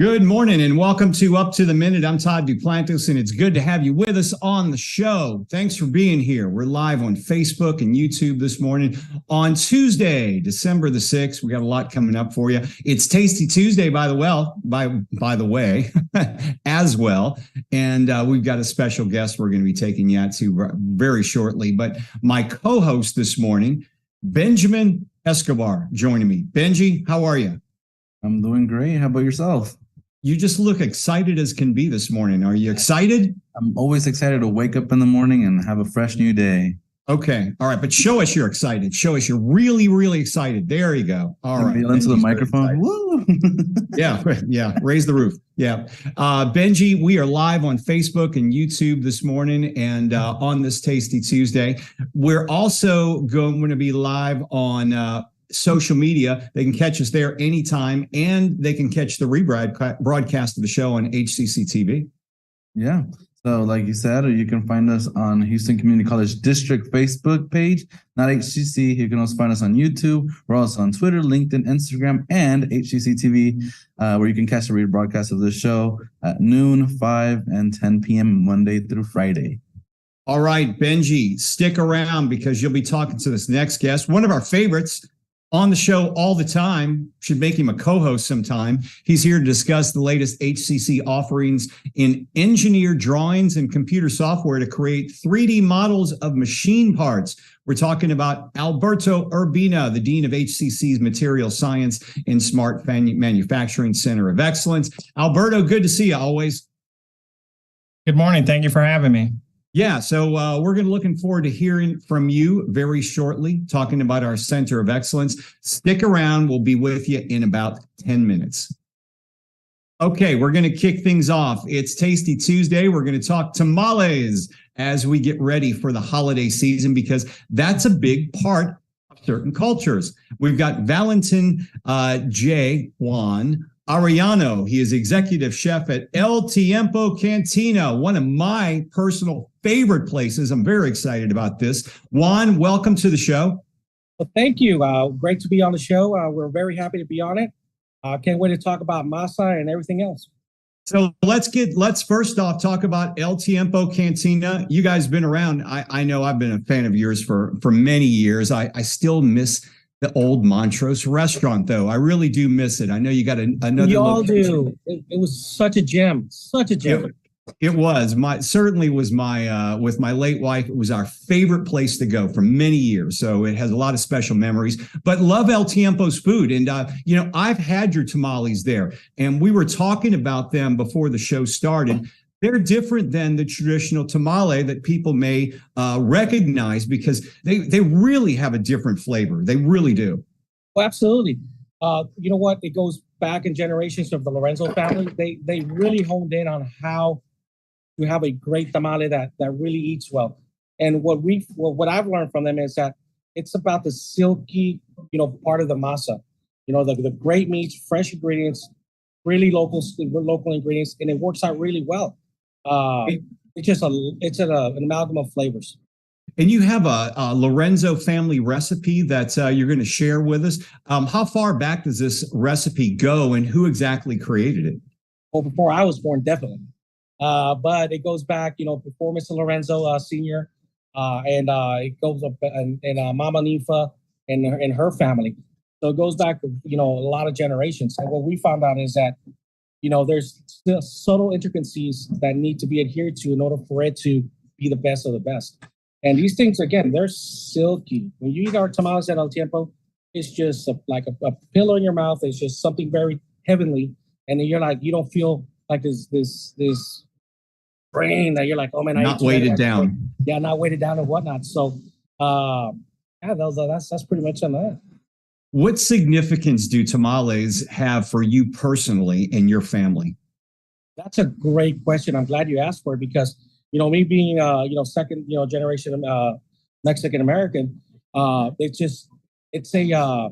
Good morning and welcome to Up to the Minute. I'm Todd Duplantis and it's good to have you with us on the show. Thanks for being here. We're live on Facebook and YouTube this morning on Tuesday, December the 6th. We got a lot coming up for you. It's Tasty Tuesday, by the way, as well. And we've got a special guest we're going to be taking you out to very shortly. But my co-host this morning, Benjamin Escobar, joining me. Benji, how are you? I'm doing great. How about yourself? You just look excited as can be this morning. Are you excited? I'm always excited to wake up in the morning and have a fresh new day. Okay. All right. But show us you're excited. Show us you're really, really excited. There you go. All right. Yell into the microphone. Woo! Yeah. Yeah. Raise the roof. Yeah. Benji, we are live on Facebook and YouTube this morning and on this Tasty Tuesday. We're also going to be live on social media. They can catch us there anytime, and they can catch the rebroadcast of the show on HCCTV. Yeah. So like you said, you can find us on Houston Community College District Facebook page, not HCC. You can also find us on YouTube. We're also on Twitter, LinkedIn, Instagram, and HCCTV, where you can catch the rebroadcast of the show at noon, 5, and 10 p.m. Monday through Friday. All right, Benji, stick around because you'll be talking to this next guest, one of our favorites on the show all the time. Should make him a co-host sometime. He's here to discuss the latest HCC offerings in engineered drawings and computer software to create 3D models of machine parts. We're talking about Alberto Urbina, the Dean of HCC's Material Science and Smart Manufacturing Center of Excellence. Alberto, good to see you always. Good morning. Thank you for having me. Yeah, so we're looking forward to hearing from you very shortly, talking about our Center of Excellence. Stick around. We'll be with you in about 10 minutes. Okay, we're going to kick things off. It's Tasty Tuesday. We're going to talk tamales as we get ready for the holiday season, because that's a big part of certain cultures. We've got Valentin Juan Arellano. He is executive chef at El Tiempo Cantina, one of my personal favorite places. I'm very excited about this. Juan, welcome to the show. Well, thank you. Great to be on the show. We're very happy to be on it. Can't wait to talk about masa and everything else. So let's first off talk about El Tiempo Cantina. You guys been around. I know I've been a fan of yours for many years. I still miss the old Montrose restaurant, though. I really do miss it. I know you got another. You all do. It was such a gem. Such a gem. It was with my late wife. It was our favorite place to go for many years. So it has a lot of special memories. But love El Tiempo's food, and I've had your tamales there, and we were talking about them before the show started. They're different than the traditional tamale that people may recognize, because they really have a different flavor. They really do. Well, absolutely. You know what? It goes back in generations of the Lorenzo family. They really honed in on how to have a great tamale that really eats well. And what I've learned from them is that it's about the silky, part of the masa. The great meats, fresh ingredients, really local ingredients, and it works out really well. It's an amalgam of flavors. And you have a Lorenzo family recipe that you're going to share with us. How far back does this recipe go, and who exactly created it? Well, before I was born, definitely. But it goes back, before Mr. Lorenzo Sr. And it goes up and Mama Nifa and her family. So it goes back to, a lot of generations. And what we found out is that there's still subtle intricacies that need to be adhered to in order for it to be the best of the best. And these things, again, they're silky. When you eat our tamales at El Tiempo, it's just like a pillow in your mouth. It's just something very heavenly. And then you're like, you don't feel like this brain that you're like, oh man, not weighted down. Yeah, not weighted down and whatnot. So, that's pretty much on that. What significance do tamales have for you personally and your family? That's a great question. I'm glad you asked for it, because, me being, second, generation Mexican American, it's a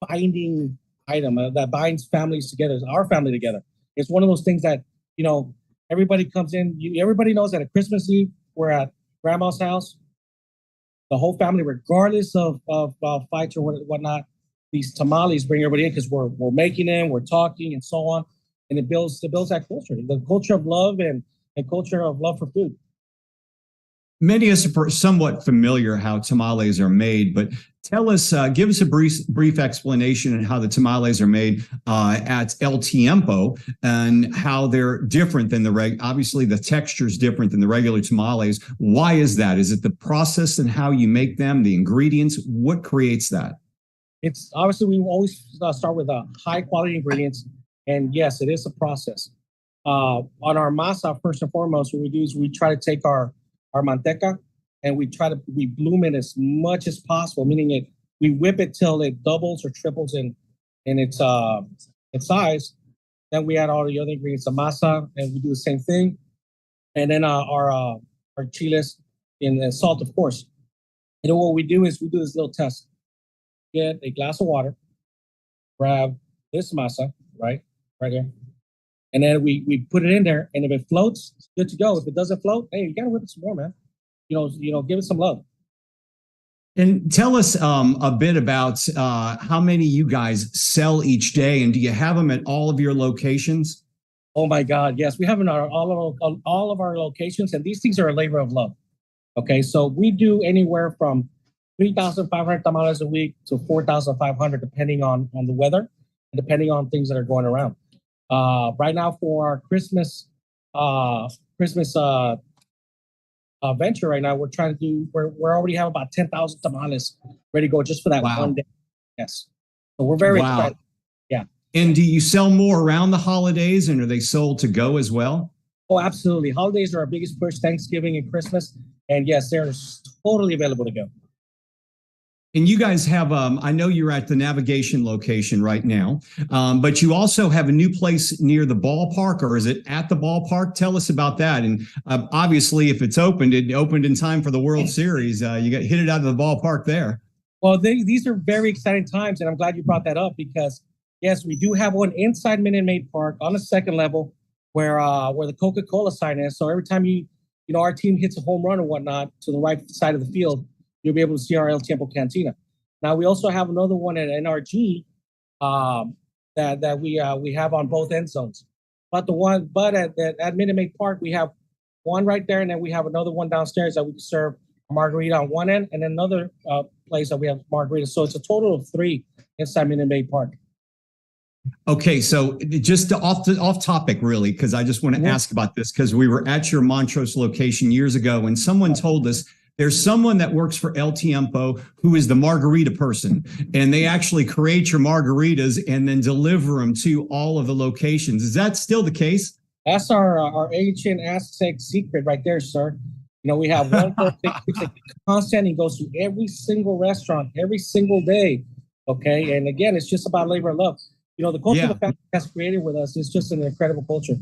binding item that binds families together, our family together. It's one of those things that, everybody comes in. Everybody knows that at Christmas Eve, we're at grandma's house. The whole family, regardless of fights or whatnot, these tamales bring everybody in because we're making them, we're talking, and so on. and it builds that culture, the culture of love and culture of love for food. Many of us are somewhat familiar how tamales are made, but tell us, give us a brief explanation on how the tamales are made at El Tiempo and how they're different than obviously the texture is different than the regular tamales. Why is that? Is it the process and how you make them, the ingredients? What creates that? It's obviously we always start with high quality ingredients, and yes, it is a process. On our masa, first and foremost, what we do is we try to take our manteca and we bloom it as much as possible, meaning we whip it till it doubles or triples in its size. Then we add all the other ingredients, the masa, and we do the same thing. And then our chiles and salt, of course. And then what we do is we do this little test. Get a glass of water, grab this masa, right here. And then we put it in there, and if it floats, it's good to go. If it doesn't float, hey, you gotta whip it some more, man. Give it some love. And tell us a bit about how many you guys sell each day, and do you have them at all of your locations? Oh my God, yes, we have them in all of our locations, and these things are a labor of love. Okay, so we do anywhere from 3,500 tamales a week to 4,500, depending on the weather and depending on things that are going around. Right now for our Christmas venture right now, we're already have about 10,000 tamales ready to go just for that one day. Yes. So we're very excited. Yeah. And do you sell more around the holidays, and are they sold to go as well? Oh, absolutely. Holidays are our biggest push, Thanksgiving and Christmas. And yes, they're totally available to go. And you guys have, I know you're at the navigation location right now, but you also have a new place near the ballpark, or is it at the ballpark? Tell us about that. And obviously, if it opened in time for the World Series. You got hit it out of the ballpark there. Well, these are very exciting times, and I'm glad you brought that up because, yes, we do have one inside Minute Maid Park on the second level where the Coca-Cola sign is. So every time our team hits a home run or whatnot to the right side of the field, you'll be able to see our El Tiempo Cantina. Now we also have another one at NRG that we have on both end zones. But at Minute Maid Park we have one right there, and then we have another one downstairs that we can serve a margarita on one end, and another place that we have margaritas. So it's a total of 3 inside Minute Maid Park. Okay, so just off topic, really, because I just want to ask about this because we were at your Montrose location years ago, and someone told us there's someone that works for El Tiempo who is the margarita person, and they actually create your margaritas and then deliver them to all of the locations. Is that still the case? That's our ancient Aztec secret right there, sir. We have one person who's constant and goes to every single restaurant every single day. Okay, and again, it's just about labor of love. The culture the family has created with us is just an incredible culture.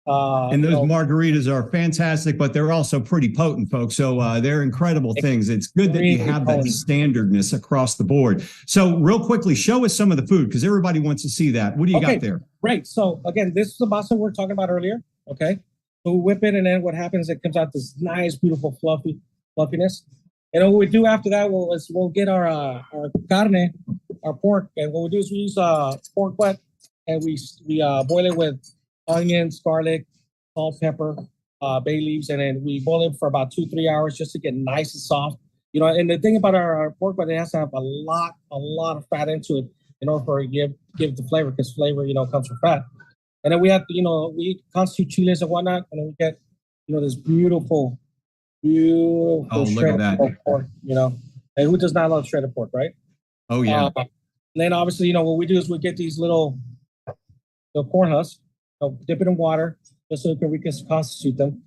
And those margaritas are fantastic, but they're also pretty potent, folks. So they're incredible things. It's good that you have that standardness across the board. So real quickly, show us some of the food because everybody wants to see that. What do you got there? Great. So again, this is the masa we were talking about earlier. Okay. So we whip it, and then what happens, it comes out this nice, beautiful fluffiness. And what we do after that, we'll get our carne, our pork, and what we do is we use pork butt, and we boil it with onions, garlic, salt, pepper, bay leaves, and then we boil it for about 2-3 hours just to get nice and soft. And the thing about our pork butt, it has to have a lot of fat into it in order for it to give it the flavor, because flavor, comes from fat. And then we have to, we constitute chiles and whatnot, and then we get, this beautiful shredded pork, and who does not love shredded pork, right? Oh yeah. And then obviously, what we do is we get these little corn husks, dip it in water just so we can constitute them.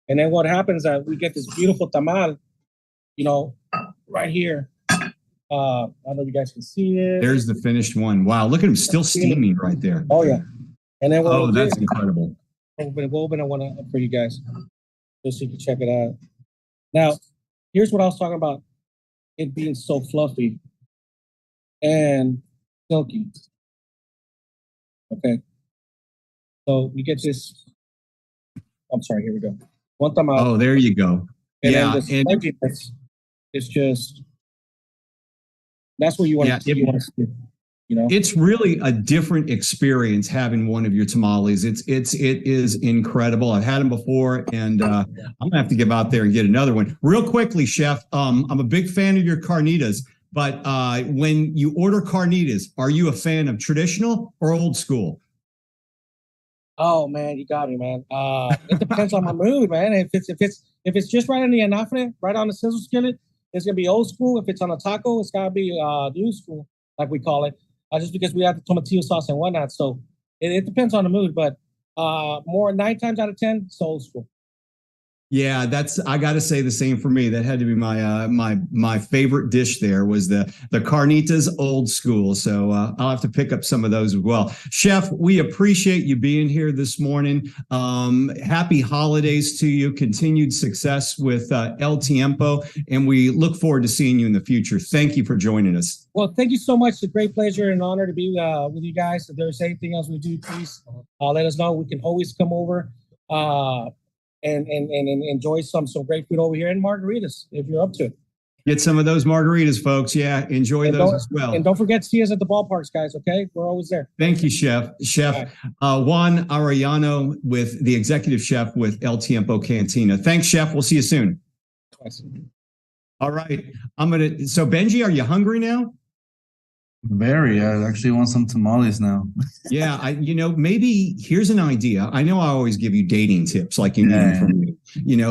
And then what happens is that we get this beautiful tamal, right here. I don't know if you guys can see it. There's the finished one. Wow, look at him, still steaming right there. Oh yeah. And then that's incredible. We'll open one up for you guys just so you can check it out. Now, here's what I was talking about, it being so fluffy and silky. Okay. So we get this. I'm sorry, here we go. One tamal. Oh, there you go. And then this fluffiness is just, that's what you want to see. It's really a different experience having one of your tamales. It is incredible. I've had them before, and I'm gonna have to get out there and get another one. Real quickly, Chef, I'm a big fan of your carnitas, but when you order carnitas, are you a fan of traditional or old school? Oh man, you got me, man. It depends on my mood, man. If it's just right on the anafre, right on the sizzle skillet, it's gonna be old school. If it's on a taco, it's gotta be new school, like we call it. Just because we have the tomatillo sauce and whatnot, so it depends on the mood. But more 9 times out of 10, it's old school. Yeah, I got to say the same for me. That had to be my favorite dish. There was the carnitas old school. So I'll have to pick up some of those as well. Chef, we appreciate you being here this morning. Happy holidays to you. Continued success with El Tiempo, and we look forward to seeing you in the future. Thank you for joining us. Well, thank you so much. It's a great pleasure and honor to be with you guys. If there's anything else we do, please let us know. We can always come over. And enjoy some great food over here and margaritas if you're up to it. Get some of those margaritas, folks. Yeah, enjoy those as well. And don't forget to see us at the ballparks, guys, okay? We're always there. Thank you, Chef. Chef Juan Arellano, with the executive chef with El Tiempo Cantina. Thanks, Chef. We'll see you soon. Twice. All right. So Benji, are you hungry now? Very. I actually want some tamales now. Yeah, maybe here's an idea. I know I always give you dating tips like you need them from me,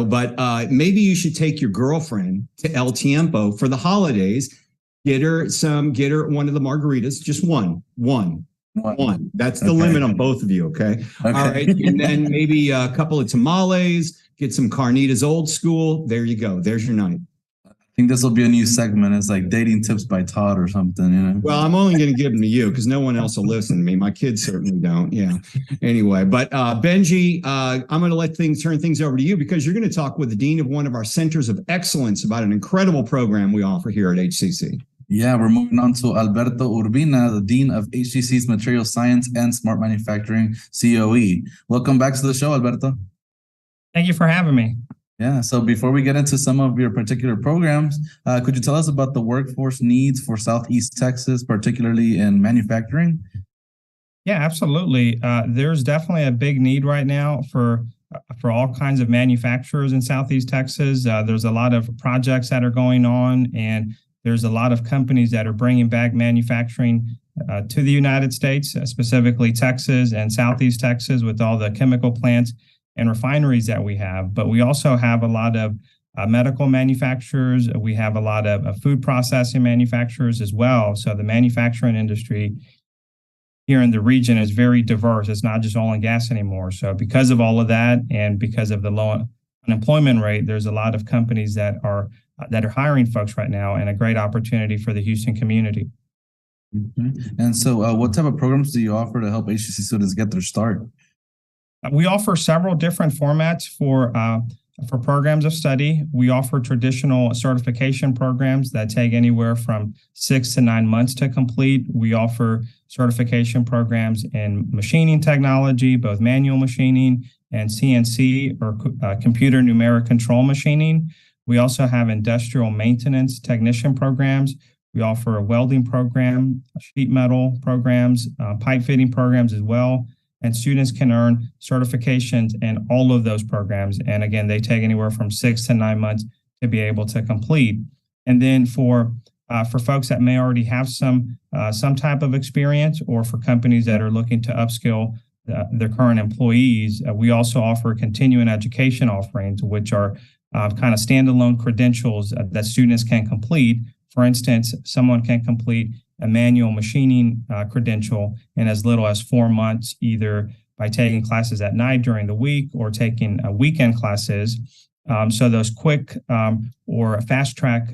but maybe you should take your girlfriend to El Tiempo for the holidays. Get her one of the margaritas, just one. That's the limit on both of you, okay? All right, and then maybe a couple of tamales, get some carnitas old school. There you go. There's your night. I think this will be a new segment. It's like dating tips by Todd or something, Well, I'm only going to give them to you because no one else will listen to me. My kids certainly don't. Yeah. Anyway, but Benji, I'm going to turn things over to you because you're going to talk with the dean of one of our centers of excellence about an incredible program we offer here at HCC. Yeah, we're moving on to Alberto Urbina, the dean of HCC's Material Science and Smart Manufacturing COE. Welcome back to the show, Alberto. Thank you for having me. Yeah. So before we get into some of your particular programs, could you tell us about the workforce needs for Southeast Texas, particularly in manufacturing? Yeah, absolutely. There's definitely a big need right now for all kinds of manufacturers in Southeast Texas. There's a lot of projects that are going on, and there's a lot of companies that are bringing back manufacturing to the United States, specifically Texas and Southeast Texas, with all the chemical plants and refineries that we have. But we also have a lot of medical manufacturers. We have a lot of food processing manufacturers as well. So the manufacturing industry here in the region is very diverse. It's not just oil and gas anymore. So because of all of that, and because of the low unemployment rate, there's a lot of companies that are hiring folks right now, and a great opportunity for the Houston community. Mm-hmm. And so what type of programs do you offer to help HCC students get their start? We offer several different formats for programs of study. We offer traditional certification programs that take anywhere from 6 to 9 months to complete. We offer certification programs in machining technology, both manual machining and CNC, or computer numeric control machining. We also have industrial maintenance technician programs. We offer a welding program, sheet metal programs, pipe fitting programs as well. And students can earn certifications in all of those programs. And again, they take anywhere from 6 to 9 months to be able to complete. And then for folks that may already have some type of experience, or for companies that are looking to upskill their current employees, we also offer continuing education offerings, which are kind of standalone credentials that students can complete. For instance, someone can complete a manual machining credential in as little as 4 months, either by taking classes at night during the week or taking weekend classes. So those quick or fast track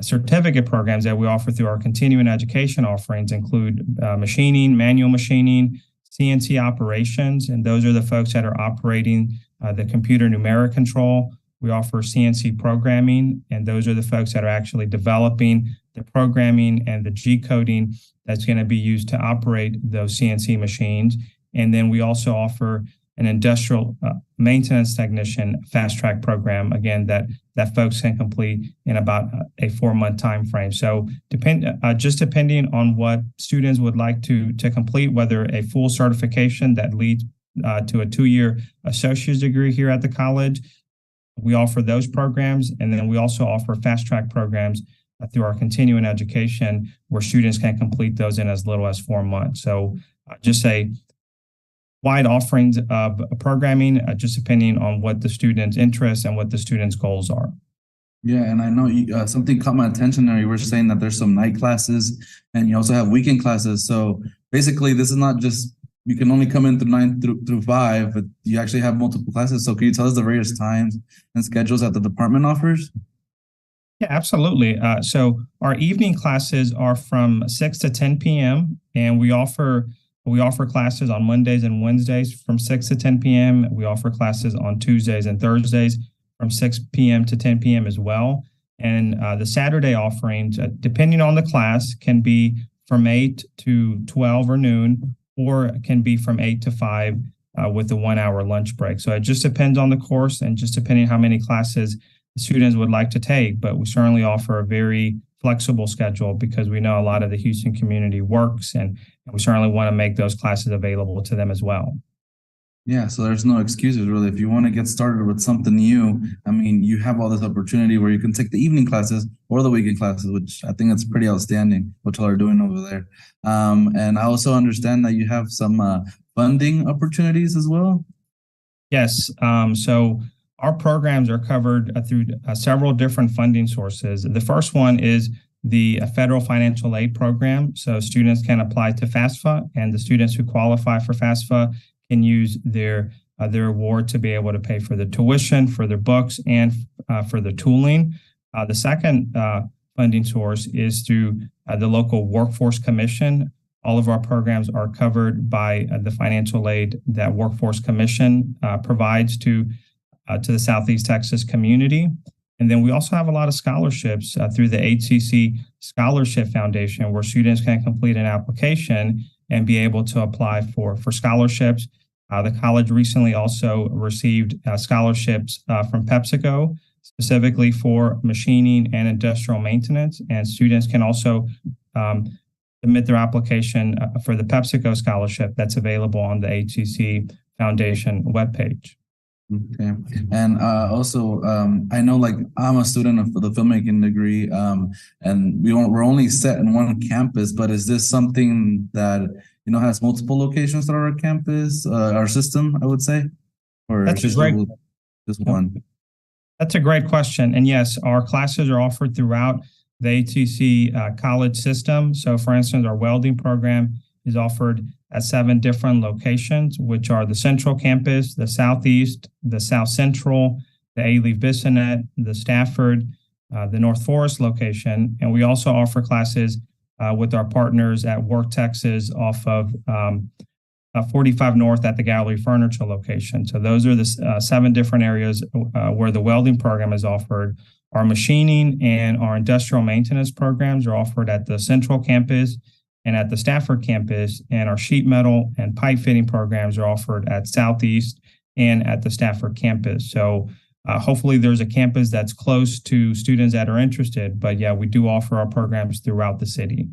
certificate programs that we offer through our continuing education offerings include machining, manual machining, CNC operations, and those are the folks that are operating the computer numeric control. We offer CNC programming, and those are the folks that are actually developing the programming and the G coding that's going to be used to operate those CNC machines. And then we also offer an industrial maintenance technician fast track program, again, that folks can complete in about a 4-month time frame. So depending on what students would like to complete, whether a full certification that leads to a 2-year associate's degree here at the college, we offer those programs. And then we also offer fast track programs through our continuing education where students can complete those in as little as 4 months. So just a wide offerings of programming, just depending on what the student's interests and what the student's goals are. Yeah, and I know something caught my attention there. You were saying that there's some night classes and you also have weekend classes. So basically, this is not just you can only come in through 9 through 5, but you actually have multiple classes. So can you tell us the various times and schedules that the department offers? Yeah, absolutely. So our evening classes are from 6 to 10 p.m. and we offer classes on Mondays and Wednesdays from 6 to 10 p.m. We offer classes on Tuesdays and Thursdays from 6 p.m. to 10 p.m. as well. And the Saturday offerings, depending on the class, can be from 8 to 12 or noon, or it can be from 8 to 5 with a 1-hour lunch break. So it just depends on the course and just depending how many classes students would like to take. But we certainly offer a very flexible schedule because we know a lot of the Houston community works, and we certainly want to make those classes available to them as well. Yeah, so there's no excuses really. If you want to get started with something new, I mean, you have all this opportunity where you can take the evening classes or the weekend classes, which I think that's pretty outstanding what y'all are doing over there. And I also understand that you have some funding opportunities as well. Yes. So our programs are covered through several different funding sources. The first one is the federal financial aid program. So students can apply to FAFSA, and the students who qualify for FAFSA can use their award to be able to pay for the tuition, for their books, and for the tooling. The second funding source is through the local Workforce Commission. All of our programs are covered by the financial aid that Workforce Commission provides to the Southeast Texas community. And then we also have a lot of scholarships through the HCC Scholarship Foundation, where students can complete an application and be able to apply for scholarships. The college recently also received scholarships from PepsiCo, specifically for machining and industrial maintenance. And students can also submit their application for the PepsiCo scholarship that's available on the HCC Foundation webpage. Okay. And also, I know like I'm a student of the filmmaking degree, and we're only set in one campus, but is this something that, you know, has multiple locations at our campus, our system, I would say? Or That's just one? That's a great question. And yes, our classes are offered throughout the HCC college system. So for instance, our welding program is offered at 7 different locations, which are the Central Campus, the Southeast, the South Central, the Alief-Bissonnette, the Stafford, the North Forest location. And we also offer classes with our partners at Work Texas off of 45 North at the Gallery Furniture location. So those are the 7 different areas where the welding program is offered. Our machining and our industrial maintenance programs are offered at the Central Campus and at the Stafford campus, and our sheet metal and pipe fitting programs are offered at Southeast and at the Stafford campus. So hopefully there's a campus that's close to students that are interested, but yeah, we do offer our programs throughout the city.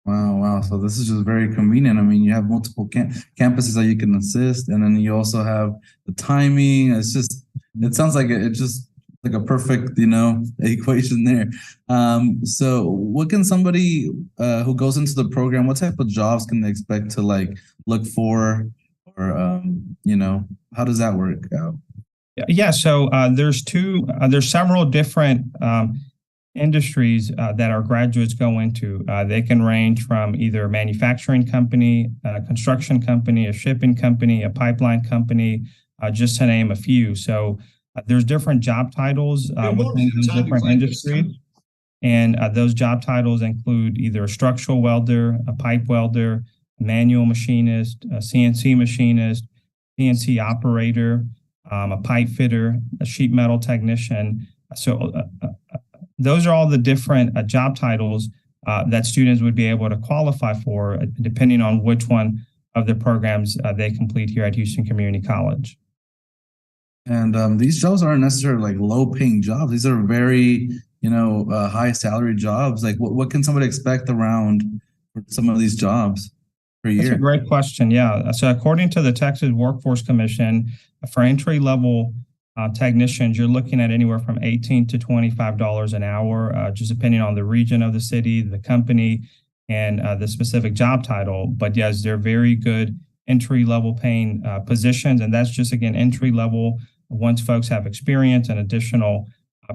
Wow. So this is just very convenient. I mean, you have multiple campuses that you can assist, and then you also have the timing. It sounds like it just like a perfect, you know, equation there. So what can somebody who goes into the program, what type of jobs can they expect to like look for, or, you know, how does that work out? Yeah. So there's several different industries that our graduates go into. They can range from either a manufacturing company, a construction company, a shipping company, a pipeline company, just to name a few. So there's different job titles within those different industries. And those job titles include either a structural welder, a pipe welder, a manual machinist, a CNC machinist, CNC operator, a pipe fitter, a sheet metal technician. So those are all the different job titles that students would be able to qualify for, depending on which one of the programs they complete here at Houston Community College. And these jobs aren't necessarily like low-paying jobs. These are very, high salary jobs. Like, what can somebody expect around for some of these jobs per year? That's a great question. Yeah. So according to the Texas Workforce Commission, for entry-level technicians, you're looking at anywhere from $18 to $25 an hour, just depending on the region of the city, the company, and the specific job title. But yes, they're very good entry-level paying positions, and that's just, again, entry-level. Once folks have experience and additional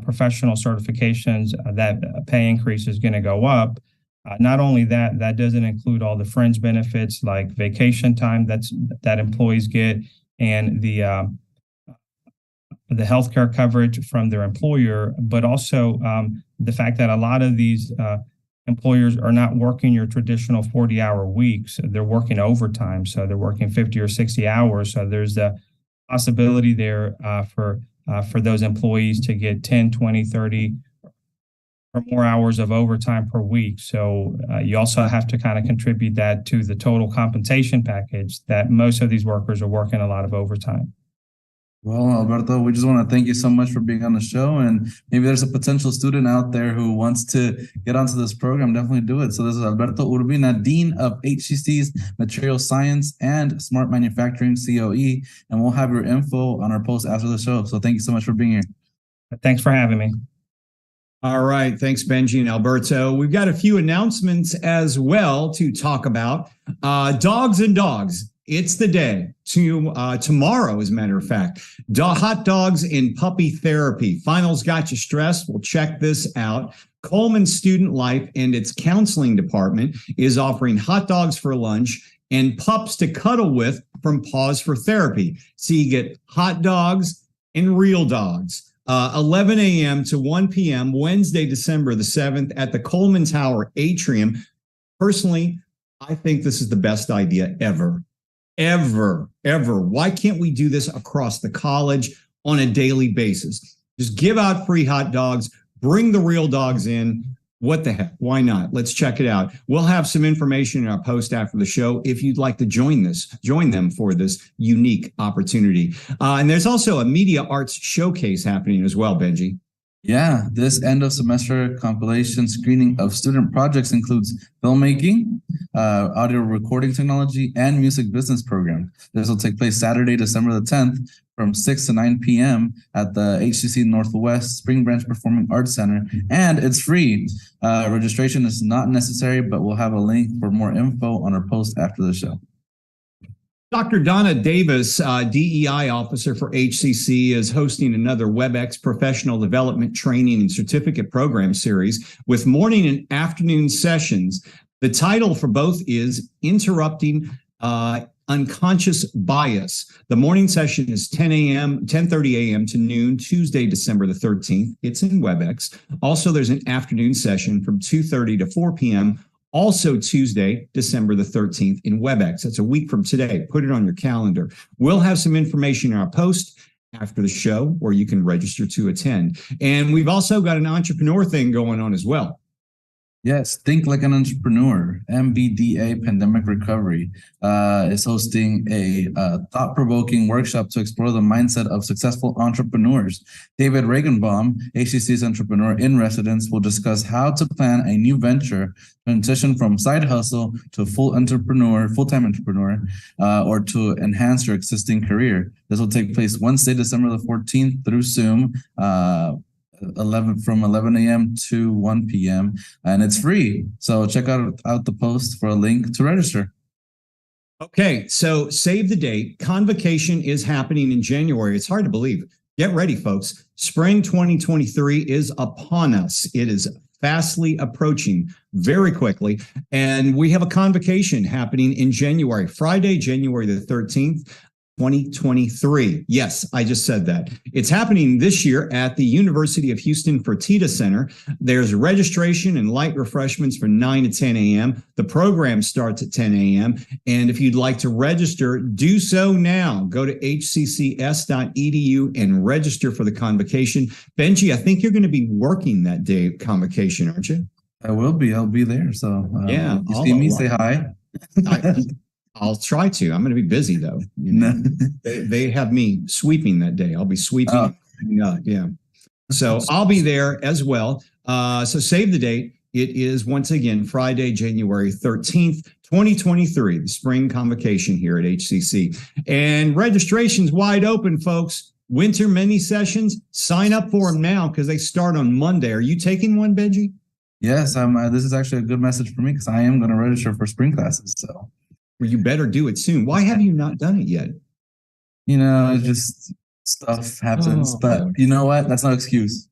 professional certifications, that pay increase is going to go up. Not only that, that doesn't include all the fringe benefits like vacation time that employees get, and the healthcare coverage from their employer, but also the fact that a lot of these employers are not working your traditional 40-hour weeks. They're working overtime, so they're working 50 or 60 hours. So there's the possibility there for those employees to get 10, 20, 30 or more hours of overtime per week. So you also have to kind of contribute that to the total compensation package, that most of these workers are working a lot of overtime. Well, Alberto, we just want to thank you so much for being on the show. And maybe there's a potential student out there who wants to get onto this program. Definitely do it. So this is Alberto Urbina, Dean of HCC's Material Science and Smart Manufacturing COE. And we'll have your info on our post after the show. So thank you so much for being here. Thanks for having me. All right. Thanks, Benji and Alberto. We've got a few announcements as well to talk about. Dogs and dogs. It's the day tomorrow, as a matter of fact. Hot dogs in puppy therapy. Finals got you stressed. Well, check this out. Coleman Student Life and its counseling department is offering hot dogs for lunch and pups to cuddle with from Paws for Therapy. So you get hot dogs and real dogs. 11 a.m. to 1 p.m. Wednesday, December the 7th at the Coleman Tower Atrium. Personally, I think this is the best idea ever. Ever. Why can't we do this across the college on a daily basis? Just give out free hot dogs, bring the real dogs in. What the heck? Why not? Let's check it out. We'll have some information in our post after the show if you'd like to join them for this unique opportunity. And there's also a media arts showcase happening as well, Benji. Yeah, this end of semester compilation screening of student projects includes filmmaking, audio recording technology, and music business program. This will take place Saturday, December the 10th from 6 to 9 p.m. at the HCC Northwest Spring Branch Performing Arts Center, and it's free. Registration is not necessary, but we'll have a link for more info on our post after the show. Dr. Donna Davis, DEI officer for HCC, is hosting another WebEx professional development training and certificate program series with morning and afternoon sessions. The title for both is Interrupting Unconscious Bias. The morning session is 10:30 a.m. to noon, Tuesday, December the 13th. It's in WebEx. Also, there's an afternoon session from 2:30 to 4 p.m. Also Tuesday, December the 13th in WebEx. That's a week from today. Put it on your calendar. We'll have some information in our post after the show where you can register to attend. And we've also got an entrepreneur thing going on as well. Yes, Think Like an Entrepreneur, MBDA Pandemic Recovery, is hosting a thought-provoking workshop to explore the mindset of successful entrepreneurs. David Regenbaum, HCC's entrepreneur in residence, will discuss how to plan a new venture, transition from side hustle to full-time entrepreneur, or to enhance your existing career. This will take place Wednesday, December the 14th through Zoom, from 11 a.m. to 1 p.m. and it's free. So check out the post for a link to register. Okay, so save the date. Convocation is happening in January. It's hard to believe. Get ready, folks. Spring 2023 is upon us. It is fastly approaching very quickly. And we have a convocation happening in January, Friday, January the 13th. 2023. Yes, I just said that. It's happening this year at the University of Houston Fertitta Center. There's registration and light refreshments from 9 to 10 a.m. The program starts at 10 a.m. And if you'd like to register, do so now. Go to hccs.edu and register for the convocation. Benji, I think you're going to be working that day of convocation, aren't you? I will be. I'll be there. So yeah, you see me, say hi. I'll try to. I'm going to be busy though. You know? They have me sweeping that day. I'll be sweeping. Oh. Yeah. So I'll be there as well. So save the date. It is once again Friday, January 13th, 2023, the spring convocation here at HCC. And registration's wide open, folks. Winter mini sessions, sign up for them now because they start on Monday. Are you taking one, Benji? Yes, this is actually a good message for me because I am going to register for spring classes. So, well, you better do it soon. Why have you not done it yet? You know, it's just stuff happens. But you know what? That's no excuse.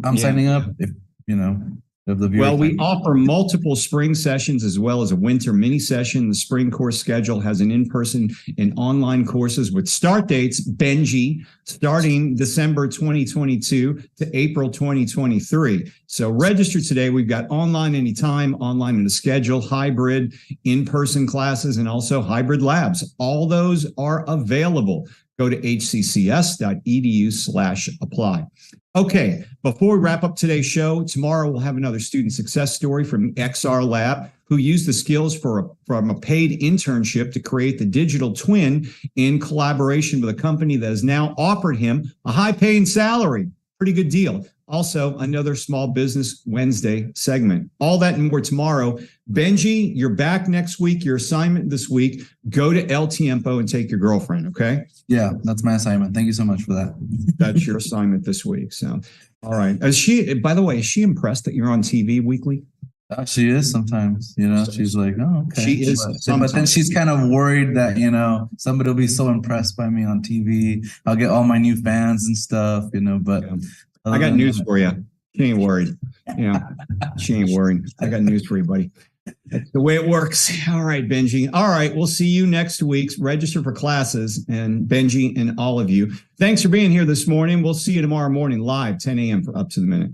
I'm signing up if, you know, if the well, we offer multiple spring sessions as well as a winter mini session. The spring course schedule has an in-person and online courses with start dates, Benji, starting December 2022 to April 2023. So register today. We've got online anytime, online in the schedule, hybrid, in-person classes, and also hybrid labs. All those are available. Go to hccs.edu/apply. Okay, before we wrap up today's show, tomorrow we'll have another student success story from XR Lab who used the skills from a paid internship to create the digital twin in collaboration with a company that has now offered him a high-paying salary. Pretty good deal. Also, another Small Business Wednesday segment. All that and more tomorrow. Benji, you're back next week. Your assignment this week, go to El Tiempo and take your girlfriend, okay? Yeah, that's my assignment. Thank you so much for that. That's your assignment this week. So, all right. By the way, is she impressed that you're on TV weekly? She is sometimes, you know, she's like, oh, okay. She is. But then she's kind of worried that, you know, somebody will be so impressed by me on TV. I'll get all my new fans and stuff, you know, but. Yeah. I got news for you. She ain't worried. Yeah, she ain't worried. I got news for you, buddy. That's the way it works. All right, Benji. All right, we'll see you next week. Register for classes, and Benji and all of you. Thanks for being here this morning. We'll see you tomorrow morning live, 10 a.m. for Up to the Minute.